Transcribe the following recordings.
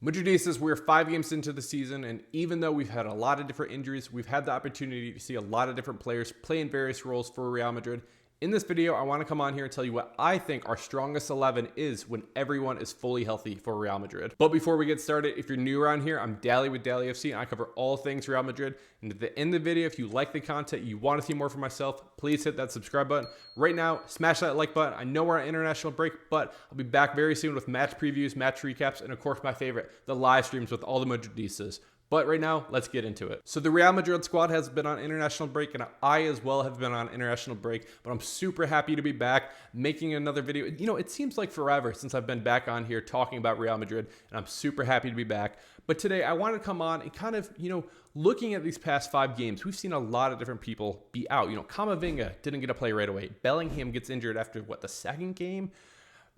Madridistas, we're 5 games into the season, and even though we've had a lot of different injuries, we've had the opportunity to see a lot of different players play in various roles for Real Madrid. In this video, I want to come on here and tell you what I think our strongest 11 is when everyone is fully healthy for Real Madrid. But before we get started, if you're new around here, I'm Dally with Dallyfc, and I cover all things Real Madrid. And at the end of the video, if you like the content, you want to see more from myself, please hit that subscribe button. Right now, smash that like button. I know we're on international break, but I'll be back very soon with match previews, match recaps, and of course my favorite, the live streams with all the Madridistas. But right now, let's get into it. So the Real Madrid squad has been on international break, and I as well have been on international break, but I'm super happy to be back making another video. You know, it seems like forever since I've been back on here talking about Real Madrid, and I'm super happy to be back. But today I want to come on and kind of, looking at these past 5 games, we've seen a lot of different people be out. Camavinga didn't get to play right away. Bellingham gets injured after, the second game?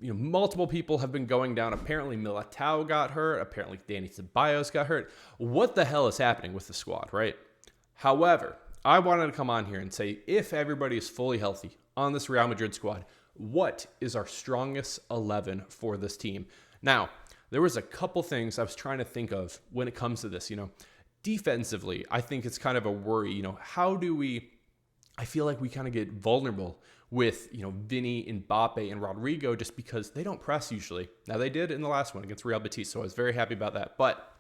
Multiple people have been going down. Apparently Militao got hurt. Apparently Danny Ceballos got hurt. What the hell is happening with the squad, right? However, I wanted to come on here and say, if everybody is fully healthy on this Real Madrid squad, what is our strongest 11 for this team? Now, there was a couple things I was trying to think of when it comes to this. Defensively, I think it's kind of a worry. How do we... I feel like we kind of get vulnerable with, Vinny, Mbappe, and Rodrigo just because they don't press usually. Now, they did in the last one against Real Betis, so I was very happy about that. But,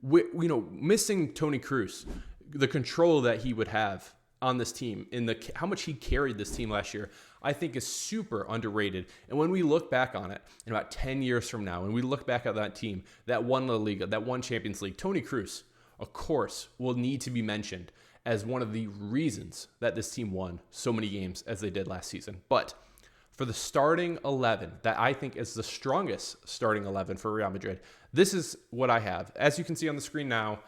missing Toni Kroos, the control that he would have on this team, how much he carried this team last year, I think is super underrated. And when we look back on it, in about 10 years from now, when we look back at that team, that won La Liga, that won Champions League, Toni Kroos, of course, will need to be mentioned as one of the reasons that this team won so many games as they did last season. But for the starting 11, that I think is the strongest starting 11 for Real Madrid, this is what I have. As you can see on the screen now,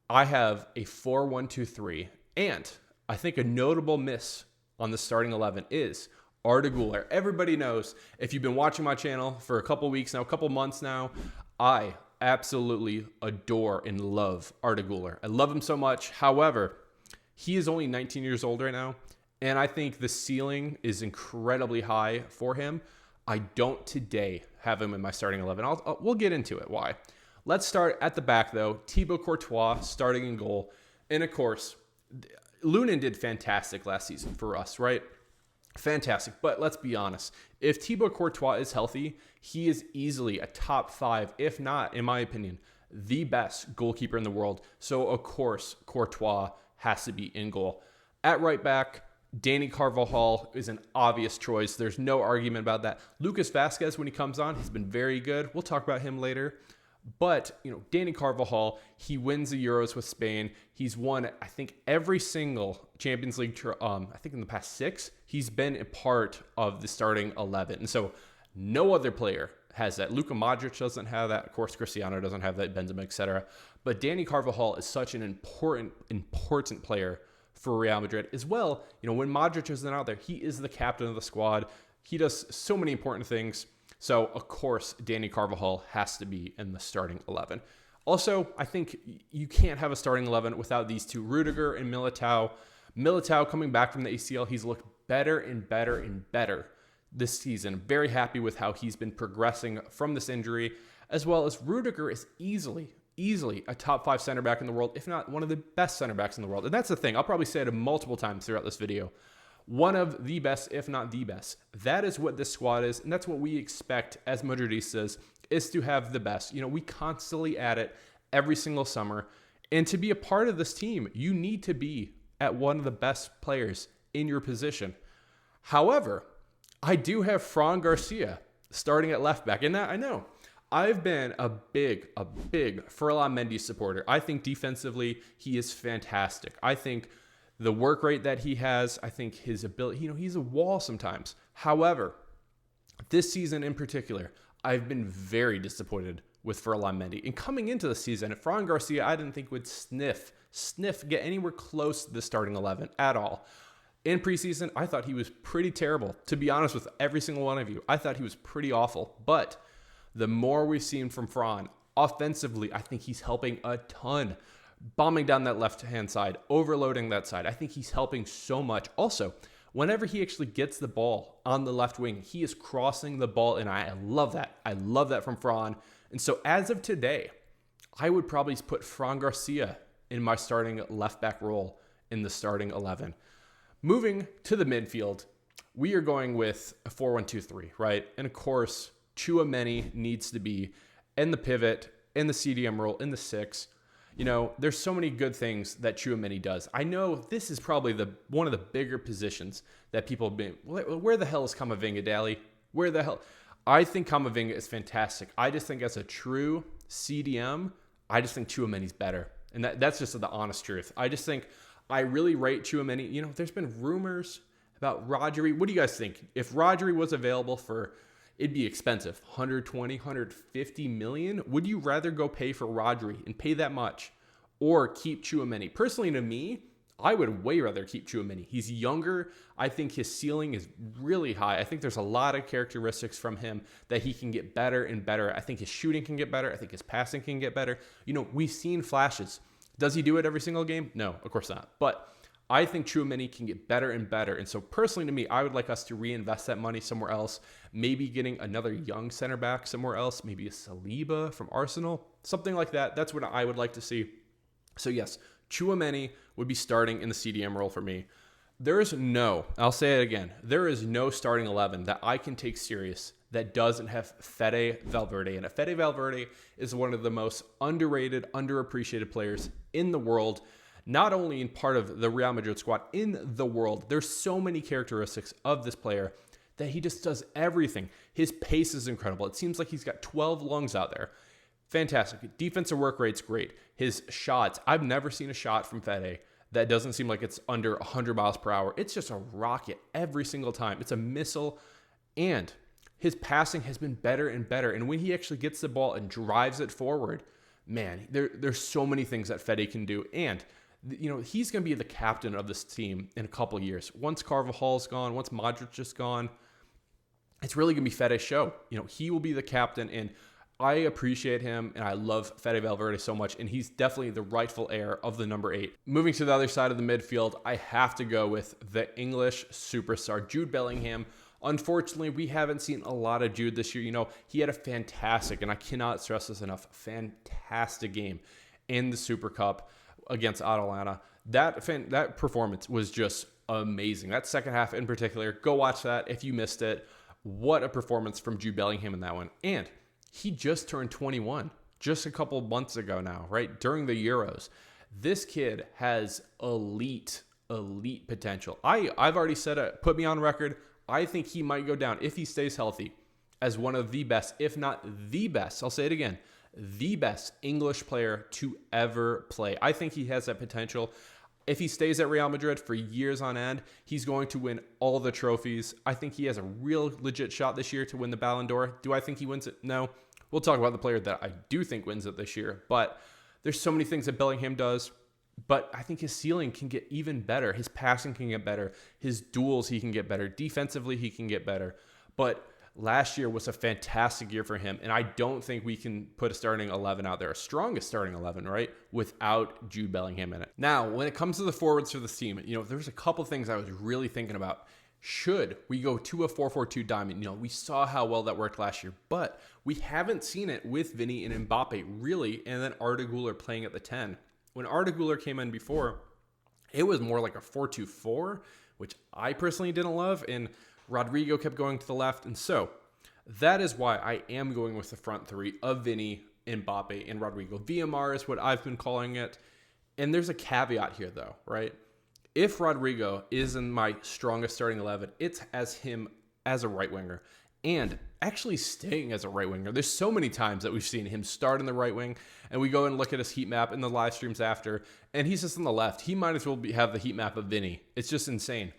I have a 4-1-2-3, and I think a notable miss on the starting 11 is Arda Güler. Everybody knows, if you've been watching my channel for a couple weeks now, a couple months now, I absolutely adore and love Arda Güler. I love him so much. However, he is only 19 years old right now, and I think the ceiling is incredibly high for him. I don't today have him in my starting 11. We'll get into it, why. Let's start at the back, though. Thibaut Courtois starting in goal. And, of course, Lunin did fantastic last season for us, right? Fantastic. But let's be honest. If Thibaut Courtois is healthy, he is easily a top 5, if not, in my opinion, the best goalkeeper in the world. So, of course, Courtois has to be in goal. At right back, Dani Carvajal is an obvious choice. There's no argument about that. Lucas Vazquez, when he comes on, has been very good. We'll talk about him later. But, Dani Carvajal, he wins the Euros with Spain. He's won, I think, every single Champions League, I think in the past 6, he's been a part of the starting 11. And so no other player has that. Luka Modric doesn't have that. Of course, Cristiano doesn't have that, Benzema, etc. But Dani Carvajal is such an important player for Real Madrid as well. When Modric isn't out there, he is the captain of the squad. He does so many important things. So, of course, Dani Carvajal has to be in the starting 11. Also, I think you can't have a starting 11 without these two, Rudiger and Militao. Militao coming back from the ACL, he's looked better and better and better this season. Very happy with how he's been progressing from this injury, as well as Rudiger is easily a top 5 center back in the world, if not one of the best center backs in the world. And that's the thing. I'll probably say it multiple times throughout this video. One of the best, if not the best. That is what this squad is, and that's what we expect as Madridistas, is to have the best. We constantly add it every single summer. And to be a part of this team, you need to be at one of the best players in your position. However, I do have Fran Garcia starting at left back. And that, I know, I've been a big Ferland Mendy supporter. I think defensively, he is fantastic. I think the work rate that he has, I think his ability, he's a wall sometimes. However, this season in particular, I've been very disappointed with Ferland Mendy. And coming into the season, Fran Garcia, I didn't think would sniff, get anywhere close to the starting 11 at all. In preseason, I thought he was pretty terrible. To be honest with every single one of you, I thought he was pretty awful. But the more we've seen from Fran, offensively, I think he's helping a ton. Bombing down that left-hand side, overloading that side. I think he's helping so much. Also, whenever he actually gets the ball on the left wing, he is crossing the ball, and I love that. I love that from Fran. And so as of today, I would probably put Fran Garcia in my starting left back role in the starting 11. Moving to the midfield, we are going with a 4-1-2-3, right? And of course, Tchouaméni needs to be in the pivot, in the CDM role, in the 6. You know, there's so many good things that Tchouaméni does. I know this is probably one of the bigger positions that people have been, where the hell is Camavinga, Dally? Where the hell? I think Camavinga is fantastic. I just think as a true CDM, I just think Tchouaméni's better. And that's just the honest truth. I just think I really rate Tchouaméni. You know, there's been rumors about Rodri. What do you guys think? If Rodri was available for, it'd be expensive, 120, 150 million. Would you rather go pay for Rodri and pay that much or keep Tchouaméni? Personally, to me, I would way rather keep Tchouaméni. He's younger. I think his ceiling is really high. I think there's a lot of characteristics from him that he can get better and better. I think his shooting can get better. I think his passing can get better. You know, we've seen flashes. Does he do it every single game? No, of course not. But I think Tchouaméni can get better and better. And so personally to me, I would like us to reinvest that money somewhere else. Maybe getting another young center back somewhere else. Maybe a Saliba from Arsenal. Something like that. That's what I would like to see. So yes, Tchouaméni would be starting in the CDM role for me. I'll say it again, there is no starting 11 that I can take serious that doesn't have Fede Valverde. And Fede Valverde is one of the most underrated, underappreciated players in the world. Not only in part of the Real Madrid squad, in the world. There's so many characteristics of this player that he just does everything. His pace is incredible. It seems like he's got 12 lungs out there. Fantastic. Defensive work rate's great. His shots, I've never seen a shot from Fede that doesn't seem like it's under 100 miles per hour. It's just a rocket every single time. It's a missile. And his passing has been better and better. And when he actually gets the ball and drives it forward, man, there's so many things that Fede can do. And you know, he's going to be the captain of this team in a couple of years. Once Carvajal's gone, once Modric is gone, it's really going to be Fede's show. You know, he will be the captain, and I appreciate him, and I love Fede Valverde so much, and he's definitely the rightful heir of the number 8. Moving to the other side of the midfield, I have to go with the English superstar, Jude Bellingham. Unfortunately, we haven't seen a lot of Jude this year. You know, he had a fantastic, and I cannot stress this enough, fantastic game in the Super Cup against Atalanta. That performance was just amazing. That second half in particular, go watch that if you missed it. What a performance from Jude Bellingham in that one. And he just turned 21 just a couple months ago now, right? During the Euros. This kid has elite potential. I've already said it, put me on record. I think he might go down, if he stays healthy, as one of the best, if not the best. I'll say it again. The best English player to ever play. I think he has that potential. If he stays at Real Madrid for years on end, he's going to win all the trophies. I think he has a real legit shot this year to win the Ballon d'Or. Do I think he wins it? No. We'll talk about the player that I do think wins it this year. But there's so many things that Bellingham does. But I think his ceiling can get even better. His passing can get better. His duels, he can get better. Defensively, he can get better. But last year was a fantastic year for him, and I don't think we can put a starting 11 out there, a strongest starting 11, right, without Jude Bellingham in it. Now, when it comes to the forwards for this team, you know, there's a couple things I was really thinking about. Should we go to a 4-4-2 diamond? You know, we saw how well that worked last year, but we haven't seen it with Vinny and Mbappe, really, and then Arda Güler playing at the 10. When Arda Güler came in before, it was more like a 4-2-4, which I personally didn't love, and Rodrigo kept going to the left. And so that is why I am going with the front three of Vinny, Mbappe, and Rodrigo. VMR is what I've been calling it. And there's a caveat here, though, right? If Rodrigo is in my strongest starting 11, it's as him as a right winger and actually staying as a right winger. There's so many times that we've seen him start in the right wing, and we go and look at his heat map in the live streams after, and he's just on the left. He might as well have the heat map of Vinny. It's just insane.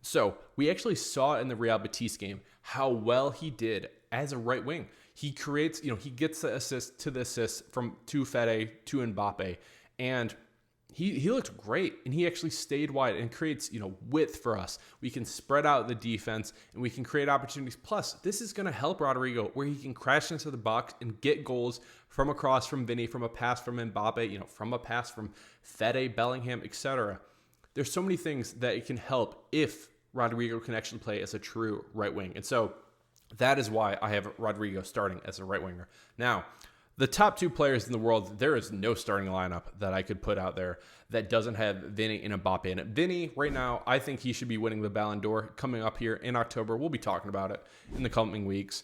So we actually saw in the Real Betis game how well he did as a right wing. He creates, you know, he gets the assist from to Fede to Mbappe, and he looked great, and he actually stayed wide and creates, you know, width for us. We can spread out the defense, and we can create opportunities. Plus, this is going to help Rodrigo, where he can crash into the box and get goals from across from Vinny, from a pass from Mbappe, you know, from a pass from Fede, Bellingham, etc. There's so many things that it can help if Rodrigo can actually play as a true right wing. And so that is why I have Rodrigo starting as a right winger. Now, The top two players in the world, there is no starting lineup that I could put out there that doesn't have Vinny and Mbappe in it. Vinny, right now, I think he should be winning the Ballon d'Or coming up here in October. We'll be talking about it in the coming weeks.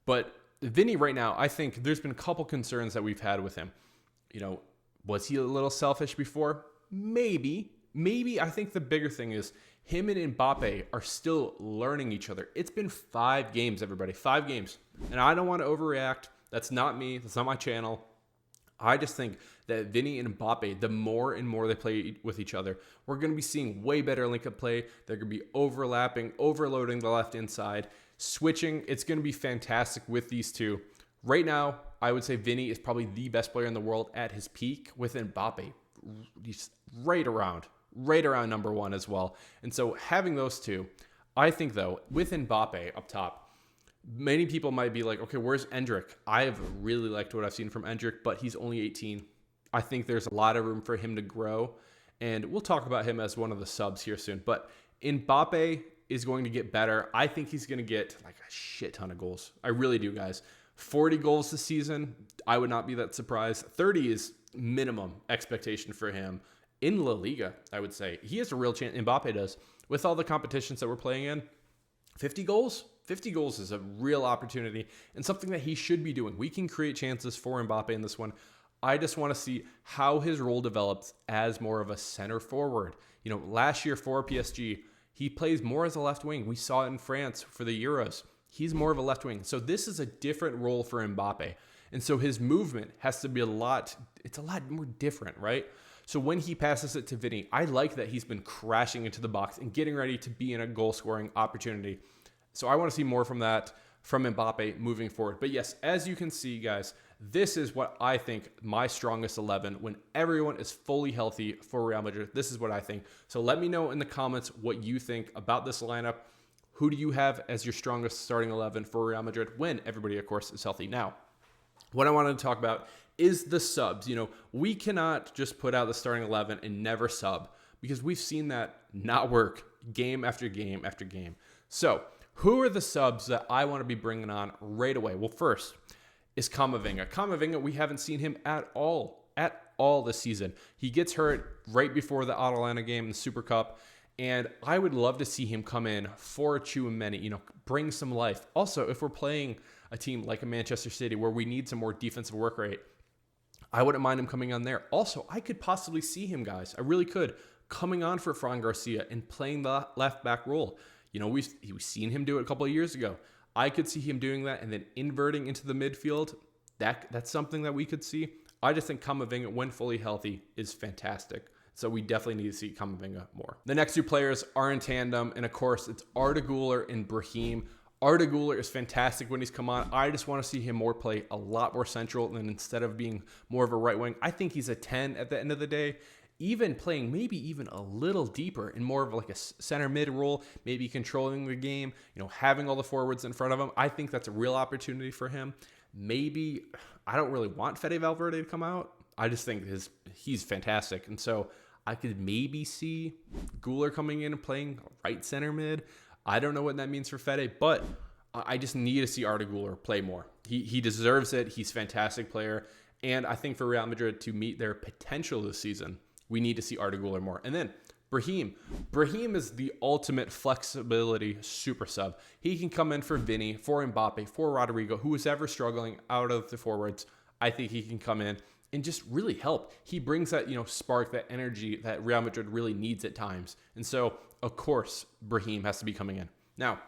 But Vinny right now, I think there's been a couple concerns that we've had with him. Was he a little selfish before? Maybe. I think the bigger thing is him and Mbappe are still learning each other. It's been 5 games, everybody. 5 games. And I don't want to overreact. That's not me. That's not my channel. I just think that Vinny and Mbappe, the more and more they play with each other, we're going to be seeing way better link-up play. They're going to be overlapping, overloading the left inside, switching. It's going to be fantastic with these two. Right now, I would say Vinny is probably the best player in the world at his peak, with Mbappe. He's right around number 1 as well. And so having those two, I think though, with Mbappe up top, many people might be like, okay, where's Endrick? I have really liked what I've seen from Endrick, but he's only 18. I think there's a lot of room for him to grow, and we'll talk about him as one of the subs here soon. But Mbappe is going to get better. I think he's going to get like a shit ton of goals. I really do, guys. 40 goals this season, I would not be that surprised. 30 is minimum expectation for him in La Liga, I would say. He has a real chance, Mbappe does, with all the competitions that we're playing in. 50 goals? 50 goals is a real opportunity and something that he should be doing. We can create chances for Mbappe in this one. I just want to see how his role develops as more of a center forward. Last year for PSG, he plays more as a left wing. We saw it in France for the Euros. He's more of a left wing. So this is a different role for Mbappe. And so his movement has to be a lot more different, right? So when he passes it to Vinny, I like that he's been crashing into the box and getting ready to be in a goal-scoring opportunity. So I want to see more from that from Mbappe moving forward. But yes, as you can see, guys, this is what I think my strongest 11 when everyone is fully healthy for Real Madrid. This is what I think. So let me know in the comments what you think about this lineup. Who do you have as your strongest starting 11 for Real Madrid when everybody, of course, is healthy? Now, what I wanted to talk about is the subs. We cannot just put out the starting 11 and never sub, because we've seen that not work game after game after game. So who are the subs that I want to be bringing on right away? Well, first is Camavinga. Camavinga, we haven't seen him at all this season. He gets hurt right before the Atalanta game in the Super Cup, and I would love to see him come in for Tchouaméni, bring some life. Also, if we're playing a team like a Manchester City where we need some more defensive work rate, I wouldn't mind him coming on there. Also, I could possibly see him, guys, I really could, coming on for Fran Garcia and playing the left back role. We've seen him do it a couple of years ago. I could see him doing that and then inverting into the midfield. That's something that we could see. I just think Camavinga, when fully healthy, is fantastic. So we definitely need to see Camavinga more. The next two players are in tandem, and of course, it's Arda Güler and Brahim. Arda Güler is fantastic when he's come on. I just want to see him play a lot more central, and instead of being more of a right wing, I think he's a 10 at the end of the day. Even playing maybe even a little deeper in more of like a center mid role, maybe controlling the game, having all the forwards in front of him. I think that's a real opportunity for him. Maybe, I don't really want Fede Valverde to come out. I just think he's fantastic. And so I could maybe see Güler coming in and playing right center mid. I don't know what that means for Fede, but I just need to see Arda Güler play more. He deserves it. He's a fantastic player. And I think for Real Madrid to meet their potential this season, we need to see Arda Güler more. And then Brahim. Brahim is the ultimate flexibility super sub. He can come in for Vinny, for Mbappe, for Rodrigo, who is ever struggling out of the forwards. I think he can come in and just really help. He brings that, spark, that energy that Real Madrid really needs at times. And so, of course, Brahim has to be coming in. Now,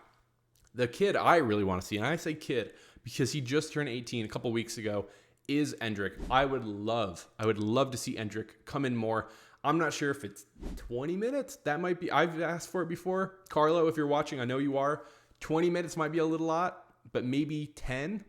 the kid I really want to see, and I say kid because he just turned 18 a couple weeks ago, is Endrick. I would love to see Endrick come in more. I'm not sure if it's 20 minutes. That might be, I've asked for it before. Carlo, if you're watching, I know you are. 20 minutes might be a little lot, but maybe 10.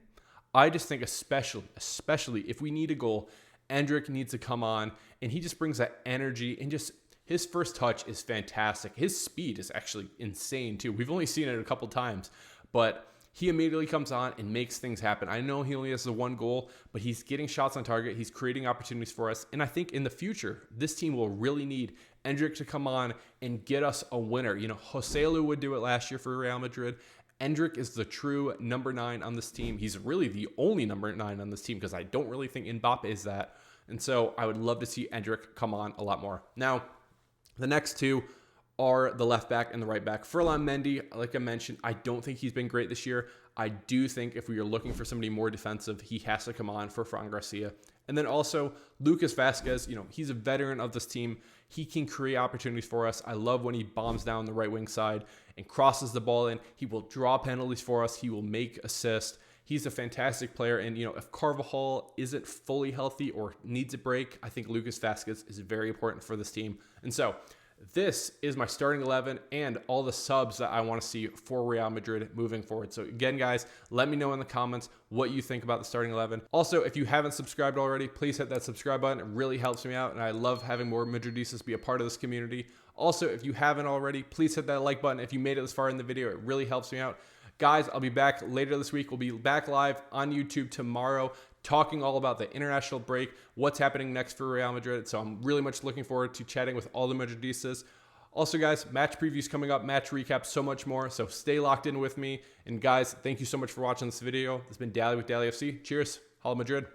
I just think especially if we need a goal, Endrick needs to come on, and he just brings that energy, and just his first touch is fantastic. His speed is actually insane too. We've only seen it a couple times, but he immediately comes on and makes things happen. I know he only has the one goal, but he's getting shots on target. He's creating opportunities for us. And I think in the future, this team will really need Endrick to come on and get us a winner. Joselu would do it last year for Real Madrid. Endrick is the true number 9 on this team. He's really the only number 9 on this team because I don't really think Mbappe is that. And so I would love to see Endrick come on a lot more. Now, the next two are the left back and the right back. Ferland Mendy, like I mentioned, I don't think he's been great this year. I do think if we are looking for somebody more defensive, he has to come on for Fran Garcia. And then also Lucas Vazquez, he's a veteran of this team. He can create opportunities for us. I love when he bombs down the right wing side and crosses the ball in. He will draw penalties for us. He will make assists. He's a fantastic player. And, if Carvajal isn't fully healthy or needs a break, I think Lucas Vazquez is very important for this team. And so this is my starting 11 and all the subs that I want to see for Real Madrid moving forward. So again, guys, let me know in the comments what you think about the starting 11. Also, if you haven't subscribed already, please hit that subscribe button. It really helps me out, and I love having more Madridistas be a part of this community. Also, if you haven't already, please hit that like button. If you made it this far in the video, it really helps me out. Guys, I'll be back later this week. We'll be back live on YouTube tomorrow, talking all about the international break, what's happening next for Real Madrid. So I'm really much looking forward to chatting with all the Madridistas. Also, guys, match previews coming up, match recaps, so much more. So stay locked in with me. And guys, thank you so much for watching this video. This has been Dally with Dallyfc. Cheers. Hala Madrid.